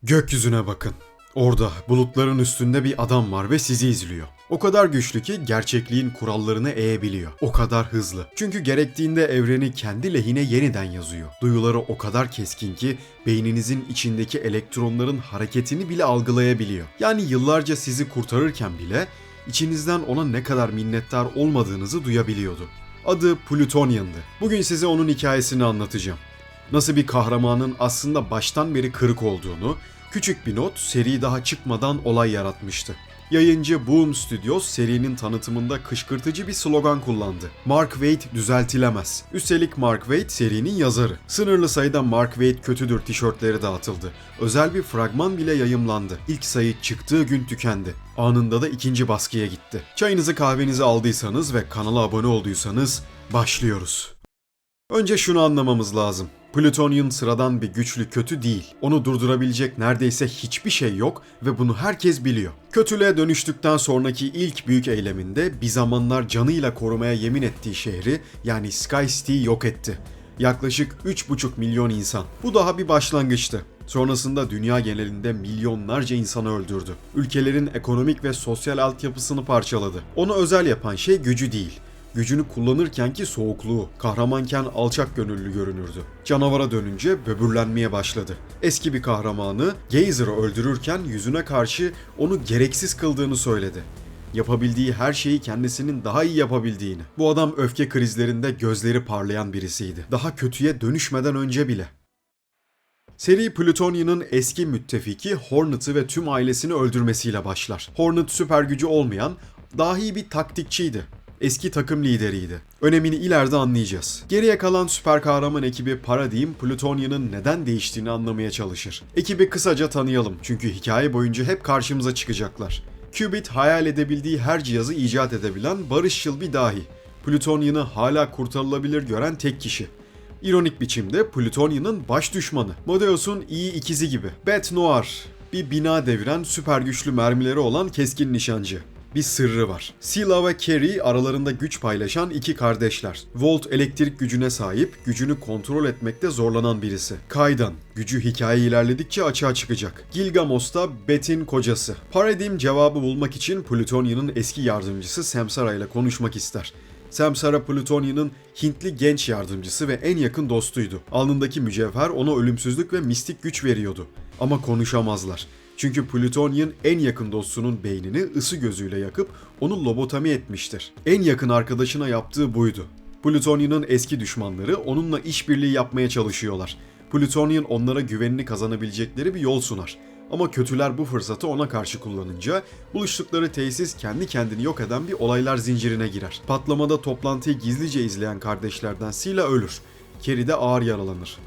Gökyüzüne bakın. Orada bulutların üstünde bir adam var ve sizi izliyor. O kadar güçlü ki gerçekliğin kurallarını eğebiliyor. O kadar hızlı. Çünkü gerektiğinde evreni kendi lehine yeniden yazıyor. Duyuları o kadar keskin ki beyninizin içindeki elektronların hareketini bile algılayabiliyor. Yani yıllarca sizi kurtarırken bile içinizden ona ne kadar minnettar olmadığınızı duyabiliyordu. Adı Plutonian'dı. Bugün size onun hikayesini anlatacağım. Nasıl bir kahramanın aslında baştan beri kırık olduğunu, küçük bir not seri daha çıkmadan olay yaratmıştı. Yayıncı Boom Studios serinin tanıtımında kışkırtıcı bir slogan kullandı. Mark Waid düzeltilemez. Üstelik Mark Waid serinin yazarı. Sınırlı sayıda Mark Waid kötüdür tişörtleri dağıtıldı. Özel bir fragman bile yayımlandı. İlk sayı çıktığı gün tükendi. Anında da ikinci baskıya gitti. Çayınızı kahvenizi aldıysanız ve kanala abone olduysanız başlıyoruz. Önce şunu anlamamız lazım. Plutonian sıradan bir güçlü kötü değil. Onu durdurabilecek neredeyse hiçbir şey yok ve bunu herkes biliyor. Kötülüğe dönüştükten sonraki ilk büyük eyleminde bir zamanlar canıyla korumaya yemin ettiği şehri yani Sky City'yi yok etti. Yaklaşık 3,5 milyon insan. Bu daha bir başlangıçtı. Sonrasında dünya genelinde milyonlarca insanı öldürdü. Ülkelerin ekonomik ve sosyal altyapısını parçaladı. Onu özel yapan şey gücü değil. Gücünü kullanırkenki soğukluğu, kahramanken alçak gönüllü görünürdü. Canavara dönünce böbürlenmeye başladı. Eski bir kahramanı Geyser'ı öldürürken yüzüne karşı onu gereksiz kıldığını söyledi. Yapabildiği her şeyi kendisinin daha iyi yapabildiğini. Bu adam öfke krizlerinde gözleri parlayan birisiydi. Daha kötüye dönüşmeden önce bile. Seri Plutonian'ın eski müttefiki Hornet'ı ve tüm ailesini öldürmesiyle başlar. Hornet süper gücü olmayan, dahi bir taktikçiydi. Eski takım lideriydi. Önemini ileride anlayacağız. Geriye kalan süper kahraman ekibi Paradigm, Plutonian'ın neden değiştiğini anlamaya çalışır. Ekibi kısaca tanıyalım çünkü hikaye boyunca hep karşımıza çıkacaklar. Qubit hayal edebildiği her cihazı icat edebilen barışçıl bir dahi. Plutonian'ı hala kurtarılabilir gören tek kişi. İronik biçimde Plutonian'ın baş düşmanı. Modeus'un iyi ikizi gibi. Bête Noire, bir bina deviren süper güçlü mermileri olan keskin nişancı. Bir sırrı var. Scylla ve Carrie aralarında güç paylaşan iki kardeşler. Volt elektrik gücüne sahip, gücünü kontrol etmekte zorlanan birisi. Kaidan, gücü hikaye ilerledikçe açığa çıkacak. Gilgamos da Beth'in kocası. Paradigm cevabı bulmak için Plutonian'ın eski yardımcısı Samsara ile konuşmak ister. Samsara Plutonian'ın Hintli genç yardımcısı ve en yakın dostuydu. Alnındaki mücevher ona ölümsüzlük ve mistik güç veriyordu. Ama konuşamazlar. Çünkü Plutonian en yakın dostunun beynini ısı gözüyle yakıp onu lobotomi etmiştir. En yakın arkadaşına yaptığı buydu. Plutonian'ın eski düşmanları onunla işbirliği yapmaya çalışıyorlar. Plutonian onlara güvenini kazanabilecekleri bir yol sunar. Ama kötüler bu fırsatı ona karşı kullanınca buluştukları tesis kendi kendini yok eden bir olaylar zincirine girer. Patlamada toplantıyı gizlice izleyen kardeşlerden Scylla ölür. Carrie de ağır yaralanır.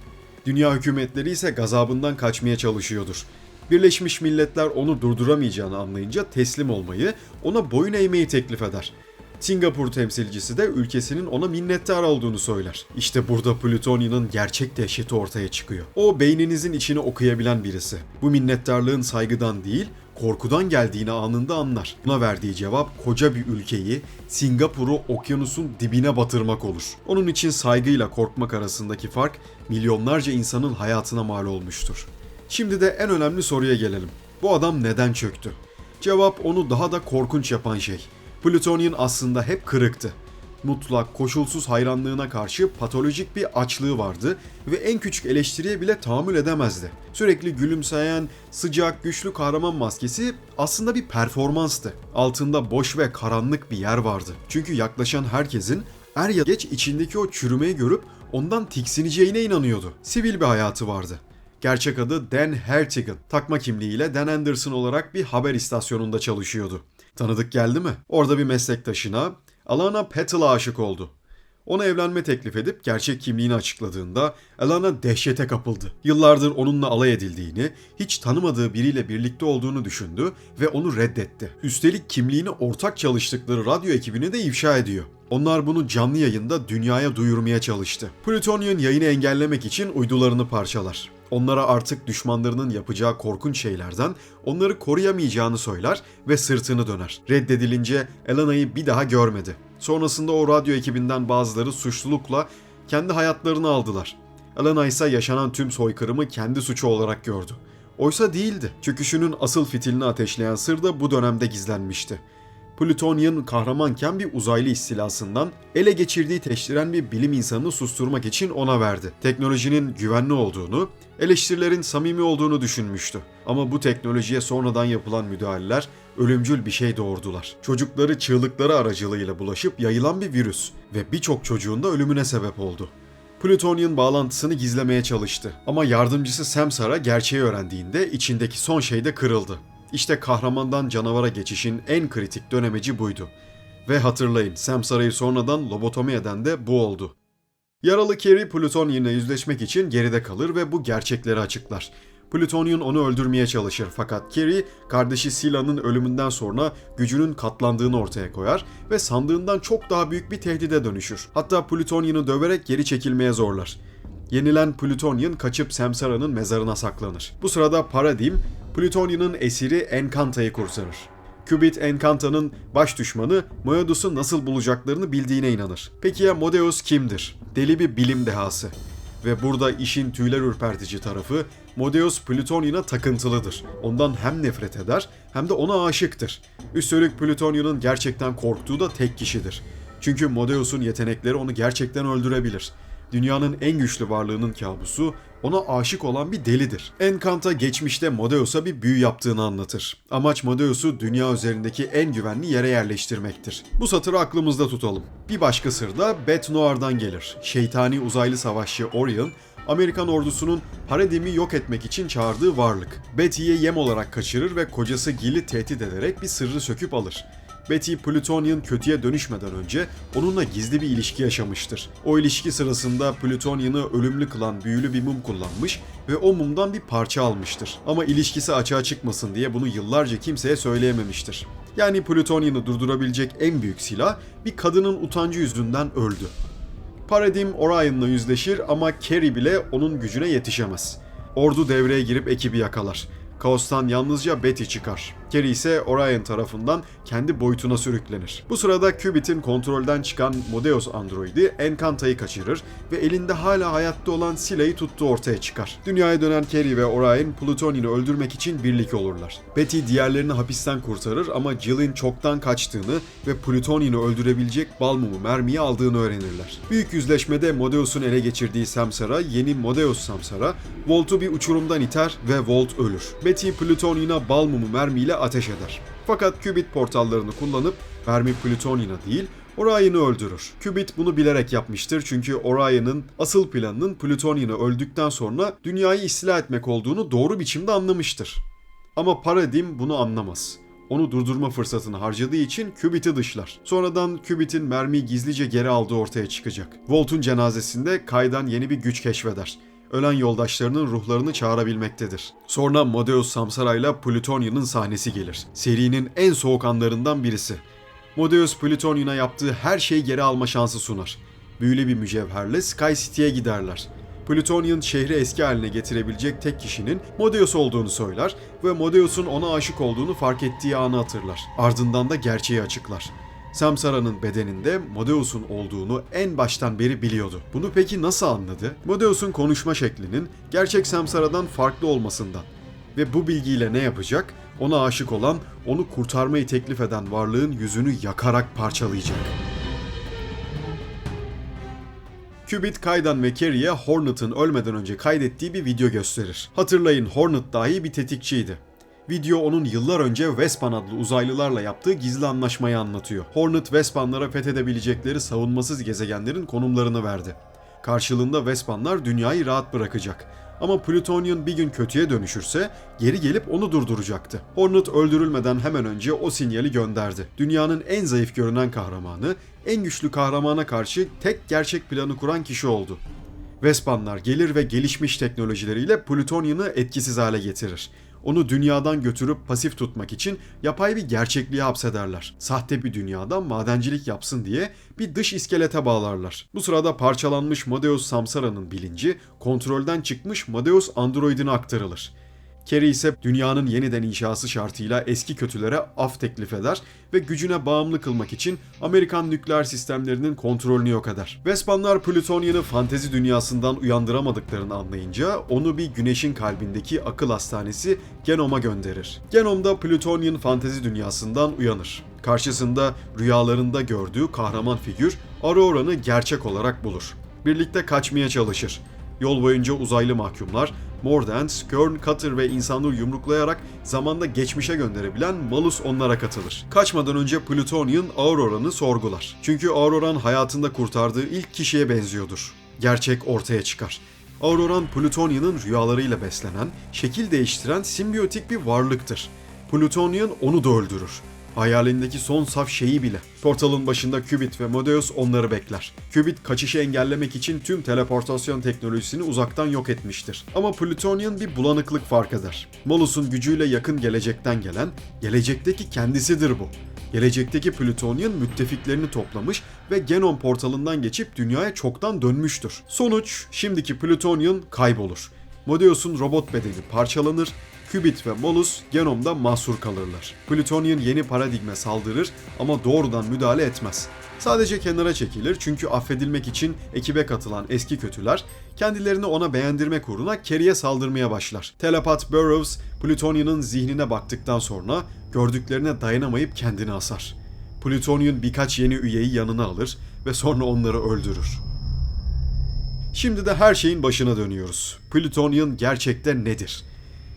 Dünya hükümetleri ise gazabından kaçmaya çalışıyordur. Birleşmiş Milletler onu durduramayacağını anlayınca teslim olmayı, ona boyun eğmeyi teklif eder. Singapur temsilcisi de ülkesinin ona minnettar olduğunu söyler. İşte burada Plutonian'ın gerçek dehşeti ortaya çıkıyor. O beyninizin içini okuyabilen birisi. Bu minnettarlığın saygıdan değil, korkudan geldiğini anında anlar. Buna verdiği cevap koca bir ülkeyi, Singapur'u okyanusun dibine batırmak olur. Onun için saygıyla korkmak arasındaki fark milyonlarca insanın hayatına mal olmuştur. Şimdi de en önemli soruya gelelim. Bu adam neden çöktü? Cevap onu daha da korkunç yapan şey. Plutonian aslında hep kırıktı. Mutlak, koşulsuz hayranlığına karşı patolojik bir açlığı vardı ve en küçük eleştiriye bile tahammül edemezdi. Sürekli gülümseyen, sıcak, güçlü kahraman maskesi aslında bir performanstı. Altında boş ve karanlık bir yer vardı. Çünkü yaklaşan herkesin er ya geç içindeki o çürümeyi görüp ondan tiksineceğine inanıyordu. Sivil bir hayatı vardı. Gerçek adı Dan Hartigan. Takma kimliğiyle Dan Anderson olarak bir haber istasyonunda çalışıyordu. Tanıdık geldi mi? Orada bir meslektaşına, Alana Petal'a aşık oldu. Ona evlenme teklif edip gerçek kimliğini açıkladığında Alana dehşete kapıldı. Yıllardır onunla alay edildiğini, hiç tanımadığı biriyle birlikte olduğunu düşündü ve onu reddetti. Üstelik kimliğini ortak çalıştıkları radyo ekibine de ifşa ediyor. Onlar bunu canlı yayında dünyaya duyurmaya çalıştı. Plutonian yayını engellemek için uydularını parçalar. Onlara artık düşmanlarının yapacağı korkunç şeylerden onları koruyamayacağını söyler ve sırtını döner. Reddedilince Alana'yı bir daha görmedi. Sonrasında o radyo ekibinden bazıları suçlulukla kendi hayatlarını aldılar. Alana ise yaşanan tüm soykırımı kendi suçu olarak gördü. Oysa değildi. Çöküşünün asıl fitilini ateşleyen sır da bu dönemde gizlenmişti. Plutonian kahramanken bir uzaylı istilasından ele geçirdiği teştiren bir bilim insanını susturmak için ona verdi. Teknolojinin güvenli olduğunu, eleştirilerin samimi olduğunu düşünmüştü. Ama bu teknolojiye sonradan yapılan müdahaleler ölümcül bir şey doğurdular. Çocukları çığlıkları aracılığıyla bulaşıp yayılan bir virüs ve birçok çocuğun da ölümüne sebep oldu. Plutonian bağlantısını gizlemeye çalıştı ama yardımcısı Samsara gerçeği öğrendiğinde içindeki son şey de kırıldı. İşte kahramandan canavara geçişin en kritik dönemeci buydu. Ve hatırlayın, Samsara'yı sonradan lobotomi eden de bu oldu. Yaralı Carrie Plutonian'la yüzleşmek için geride kalır ve bu gerçekleri açıklar. Plutonian onu öldürmeye çalışır fakat Carrie, kardeşi Sila'nın ölümünden sonra gücünün katlandığını ortaya koyar ve sandığından çok daha büyük bir tehdide dönüşür. Hatta Plutonian'ı döverek geri çekilmeye zorlar. Yenilen Plutonian kaçıp Samsara'nın mezarına saklanır. Bu sırada Paradigm, Plutonian'ın esiri Encanta'yı kurtarır. Qubit, Encanta'nın baş düşmanı Moedos'u nasıl bulacaklarını bildiğine inanır. Peki ya Modeus kimdir? Deli bir bilim dehası. Ve burada işin tüyler ürpertici tarafı, Modeus Plutonian'a takıntılıdır. Ondan hem nefret eder hem de ona aşıktır. Üstelik Plutonian'ın gerçekten korktuğu da tek kişidir. Çünkü Modeus'un yetenekleri onu gerçekten öldürebilir. Dünyanın en güçlü varlığının kabusu ona aşık olan bir delidir. Encanta geçmişte Modeus'a bir büyü yaptığını anlatır. Amaç Modeus'u dünya üzerindeki en güvenli yere yerleştirmektir. Bu satırı aklımızda tutalım. Bir başka sır da Beth Noir'dan gelir. Şeytani uzaylı savaşçı Orion, Amerikan ordusunun Paradigm'i yok etmek için çağırdığı varlık. Betty'yi yem olarak kaçırır ve kocası Gil'i tehdit ederek bir sırrı söküp alır. Betty, Plutonian kötüye dönüşmeden önce onunla gizli bir ilişki yaşamıştır. O ilişki sırasında Plutonian'ı ölümlü kılan büyülü bir mum kullanmış ve o mumdan bir parça almıştır. Ama ilişkisi açığa çıkmasın diye bunu yıllarca kimseye söyleyememiştir. Yani Plutonian'ı durdurabilecek en büyük silah bir kadının utancı yüzünden öldü. Paradigm Orion'la yüzleşir ama Carrie bile onun gücüne yetişemez. Ordu devreye girip ekibi yakalar. Kaos'tan yalnızca Betty çıkar. Carrie ise Orion tarafından kendi boyutuna sürüklenir. Bu sırada Qubit'in kontrolden çıkan Modeus androidi Encanta'yı kaçırır ve elinde hala hayatta olan Sila'yı tuttuğu ortaya çıkar. Dünyaya dönen Carrie ve Orion Plutonian'ı öldürmek için birlik olurlar. Betty diğerlerini hapisten kurtarır ama Jill'in çoktan kaçtığını ve Plutonian'ı öldürebilecek bal mumu mermiyi aldığını öğrenirler. Büyük yüzleşmede Modeus'un ele geçirdiği Samsara, yeni Modeus Samsara, Volt'u bir uçurumdan iter ve Volt ölür. Betty Plutonian'a bal mumu mermiyle ateş eder. Fakat Qubit portallarını kullanıp mermi Plutonian'a değil, Orion'u öldürür. Qubit bunu bilerek yapmıştır çünkü Orion'un asıl planının Plutonian'ı öldükten sonra dünyayı istila etmek olduğunu doğru biçimde anlamıştır. Ama Paradigm bunu anlamaz. Onu durdurma fırsatını harcadığı için Qubit'i dışlar. Sonradan Qubit'in mermiyi gizlice geri aldığı ortaya çıkacak. Volt'un cenazesinde Kai'dan yeni bir güç keşfeder. Ölen yoldaşlarının ruhlarını çağırabilmektedir. Sonra Modeus Samsara ile Plutonian'ın sahnesi gelir. Serinin en soğuk anlarından birisi. Modeus Plutonian'a yaptığı her şeyi geri alma şansı sunar. Büyülü bir mücevherle Sky City'ye giderler. Plutonian şehri eski haline getirebilecek tek kişinin Modeus olduğunu söyler ve Modeus'un ona aşık olduğunu fark ettiği anı hatırlar. Ardından da gerçeği açıklar. Samsara'nın bedeninde Modeus'un olduğunu en baştan beri biliyordu. Bunu peki nasıl anladı? Modeus'un konuşma şeklinin gerçek Samsara'dan farklı olmasından. Ve bu bilgiyle ne yapacak? Ona aşık olan, onu kurtarmayı teklif eden varlığın yüzünü yakarak parçalayacak. Qubit, Kai'dan ve Carrie'ye Hornet'ın ölmeden önce kaydettiği bir video gösterir. Hatırlayın, Hornet dahi bir tetikçiydi. Video onun yıllar önce Vespan adlı uzaylılarla yaptığı gizli anlaşmayı anlatıyor. Hornet, Vespanlara fethedebilecekleri savunmasız gezegenlerin konumlarını verdi. Karşılığında Vespanlar dünyayı rahat bırakacak. Ama Plutonian bir gün kötüye dönüşürse geri gelip onu durduracaktı. Hornet öldürülmeden hemen önce o sinyali gönderdi. Dünyanın en zayıf görünen kahramanı, en güçlü kahramana karşı tek gerçek planı kuran kişi oldu. Vespanlar gelir ve gelişmiş teknolojileriyle Plutonian'ı etkisiz hale getirir. Onu dünyadan götürüp pasif tutmak için yapay bir gerçekliğe hapsederler. Sahte bir dünyadan madencilik yapsın diye bir dış iskelete bağlarlar. Bu sırada parçalanmış Modeus Samsara'nın bilinci kontrolden çıkmış Modeus androidine aktarılır. Carrie ise dünyanın yeniden inşası şartıyla eski kötülere af teklif eder ve gücüne bağımlı kılmak için Amerikan nükleer sistemlerinin kontrolünü yok eder. Vespanlar Plutonian'ı fantezi dünyasından uyandıramadıklarını anlayınca onu bir güneşin kalbindeki akıl hastanesi Genom'a gönderir. Genom da Plutonian fantezi dünyasından uyanır. Karşısında rüyalarında gördüğü kahraman figür Aurora'nı gerçek olarak bulur. Birlikte kaçmaya çalışır. Yol boyunca uzaylı mahkumlar, Mordant, Kern, Cutter ve insanları yumruklayarak zamanda geçmişe gönderebilen Malus onlara katılır. Kaçmadan önce Plutonian Aurora'nı sorgular. Çünkü Auroran hayatında kurtardığı ilk kişiye benziyordur. Gerçek ortaya çıkar. Auroran Plutonian'ın rüyalarıyla beslenen, şekil değiştiren simbiyotik bir varlıktır. Plutonian onu da öldürür. Hayalindeki son saf şeyi bile. Portalın başında Qubit ve Modeus onları bekler. Qubit kaçışı engellemek için tüm teleportasyon teknolojisini uzaktan yok etmiştir. Ama Plutonian bir bulanıklık fark eder. Malus'un gücüyle yakın gelecekten gelen, gelecekteki kendisidir bu. Gelecekteki Plutonian müttefiklerini toplamış ve Genom portalından geçip dünyaya çoktan dönmüştür. Sonuç, şimdiki Plutonian kaybolur. Modeus'un robot bedeni parçalanır, Qubit ve Malus Genom'da mahsur kalırlar. Plutonian yeni paradigme saldırır ama doğrudan müdahale etmez. Sadece kenara çekilir çünkü affedilmek için ekibe katılan eski kötüler kendilerini ona beğendirmek uğruna Carrie'ye saldırmaya başlar. Telepat Burroughs, Plutonian'ın zihnine baktıktan sonra gördüklerine dayanamayıp kendini asar. Plutonian birkaç yeni üyeyi yanına alır ve sonra onları öldürür. Şimdi de her şeyin başına dönüyoruz. Plutonian gerçekten nedir?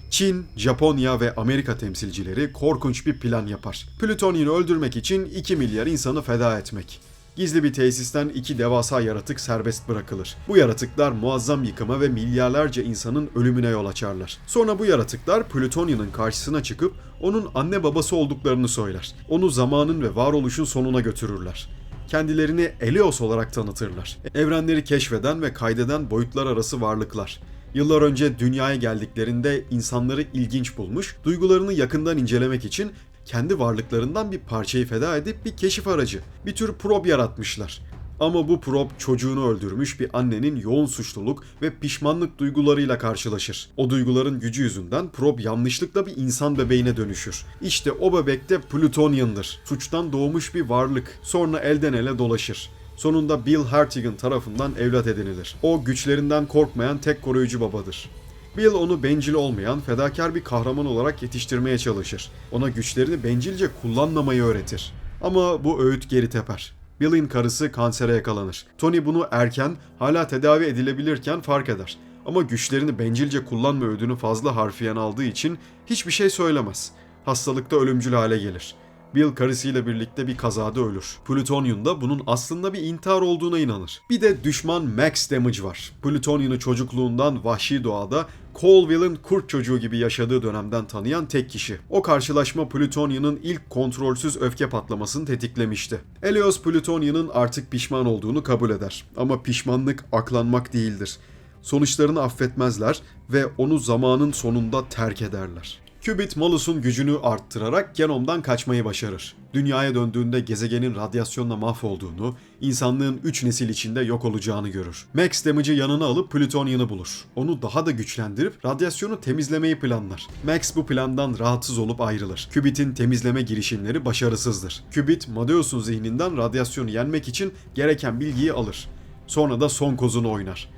Çin, Japonya ve Amerika temsilcileri korkunç bir plan yapar. Plutonian'ı öldürmek için 2 milyar insanı feda etmek. Gizli bir tesisten 2 devasa yaratık serbest bırakılır. Bu yaratıklar muazzam yıkıma ve milyarlarca insanın ölümüne yol açarlar. Sonra bu yaratıklar Plutonian'ın karşısına çıkıp onun anne babası olduklarını söyler. Onu zamanın ve varoluşun sonuna götürürler. Kendilerini Eleos olarak tanıtırlar. Evrenleri keşfeden ve kaydeden boyutlar arası varlıklar. Yıllar önce dünyaya geldiklerinde insanları ilginç bulmuş, duygularını yakından incelemek için kendi varlıklarından bir parçayı feda edip bir keşif aracı, bir tür probe yaratmışlar. Ama bu probe çocuğunu öldürmüş bir annenin yoğun suçluluk ve pişmanlık duygularıyla karşılaşır. O duyguların gücü yüzünden probe yanlışlıkla bir insan bebeğine dönüşür. İşte o bebek de Plutonian'dır. Suçtan doğmuş bir varlık. Sonra elden ele dolaşır. Sonunda Bill Hartigan tarafından evlat edinilir. O güçlerinden korkmayan tek koruyucu babadır. Bill onu bencil olmayan, fedakar bir kahraman olarak yetiştirmeye çalışır. Ona güçlerini bencilce kullanmamayı öğretir. Ama bu öğüt geri teper. Bill'in karısı kansere yakalanır. Tony bunu erken, hala tedavi edilebilirken fark eder. Ama güçlerini bencilce kullanma öğüdünü fazla harfiyen aldığı için hiçbir şey söylemez. Hastalıkta ölümcül hale gelir. Bill karısıyla birlikte bir kazada ölür. Plutonian da bunun aslında bir intihar olduğuna inanır. Bir de düşman Max Damage var. Plutonian'ı çocukluğundan vahşi doğada Colville'ın kurt çocuğu gibi yaşadığı dönemden tanıyan tek kişi. O karşılaşma Plutonian'ın ilk kontrolsüz öfke patlamasını tetiklemişti. Eleos Plutonian'ın artık pişman olduğunu kabul eder. Ama pişmanlık aklanmak değildir. Sonuçlarını affetmezler ve onu zamanın sonunda terk ederler. Qubit, Malus'un gücünü arttırarak Genom'dan kaçmayı başarır. Dünyaya döndüğünde gezegenin radyasyonla mahvolduğunu, insanlığın 3 nesil içinde yok olacağını görür. Max Damage'ı yanına alıp Plutonian'ı bulur. Onu daha da güçlendirip radyasyonu temizlemeyi planlar. Max bu plandan rahatsız olup ayrılır. Qubit'in temizleme girişimleri başarısızdır. Qubit, Modeus'un zihninden radyasyonu yenmek için gereken bilgiyi alır. Sonra da son kozunu oynar.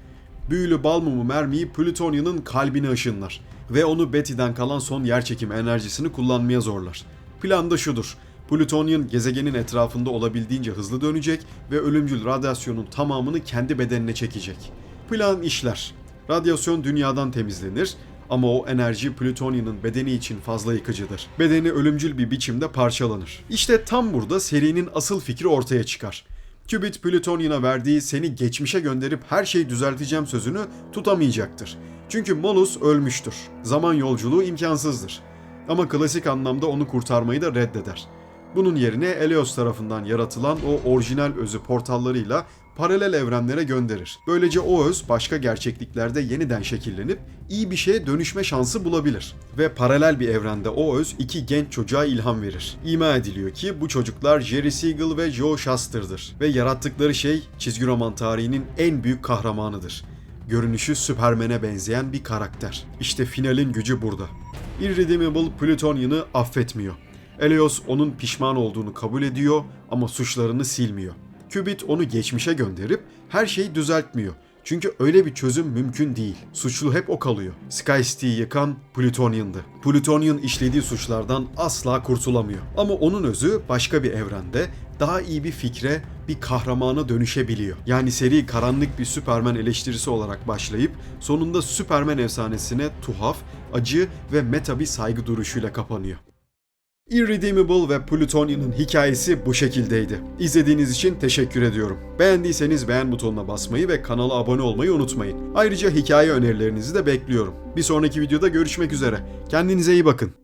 Büyülü bal mumu mermiyi Plutonian'ın kalbine ışınlar ve onu Betty'den kalan son yerçekim enerjisini kullanmaya zorlar. Plan da şudur: Plutonian gezegenin etrafında olabildiğince hızlı dönecek ve ölümcül radyasyonun tamamını kendi bedenine çekecek. Plan işler. Radyasyon dünyadan temizlenir ama o enerji Plutonian'ın bedeni için fazla yıkıcıdır. Bedeni ölümcül bir biçimde parçalanır. İşte tam burada serinin asıl fikri ortaya çıkar. Qubit, Plutonian'a verdiği "seni geçmişe gönderip her şeyi düzelteceğim" sözünü tutamayacaktır. Çünkü Malus ölmüştür. Zaman yolculuğu imkansızdır. Ama klasik anlamda onu kurtarmayı da reddeder. Bunun yerine Eleos tarafından yaratılan o orijinal özü portallarıyla paralel evrenlere gönderir. Böylece o öz başka gerçekliklerde yeniden şekillenip iyi bir şeye dönüşme şansı bulabilir. Ve paralel bir evrende o öz 2 genç çocuğa ilham verir. İma ediliyor ki bu çocuklar Jerry Siegel ve Joe Shuster'dır. Ve yarattıkları şey çizgi roman tarihinin en büyük kahramanıdır. Görünüşü Süpermen'e benzeyen bir karakter. İşte finalin gücü burada. Irredeemable Plutonian'ı affetmiyor. Eleos onun pişman olduğunu kabul ediyor ama suçlarını silmiyor. Qubit onu geçmişe gönderip her şeyi düzeltmiyor. Çünkü öyle bir çözüm mümkün değil. Suçlu hep o kalıyor. Sky City'yi yıkan Plutonian'dı. Plutonian işlediği suçlardan asla kurtulamıyor. Ama onun özü başka bir evrende daha iyi bir fikre, bir kahramana dönüşebiliyor. Yani seri karanlık bir Superman eleştirisi olarak başlayıp sonunda Superman efsanesine tuhaf, acı ve meta bir saygı duruşuyla kapanıyor. Irredeemable ve Plutonian'ın hikayesi bu şekildeydi. İzlediğiniz için teşekkür ediyorum. Beğendiyseniz beğen butonuna basmayı ve kanala abone olmayı unutmayın. Ayrıca hikaye önerilerinizi de bekliyorum. Bir sonraki videoda görüşmek üzere. Kendinize iyi bakın.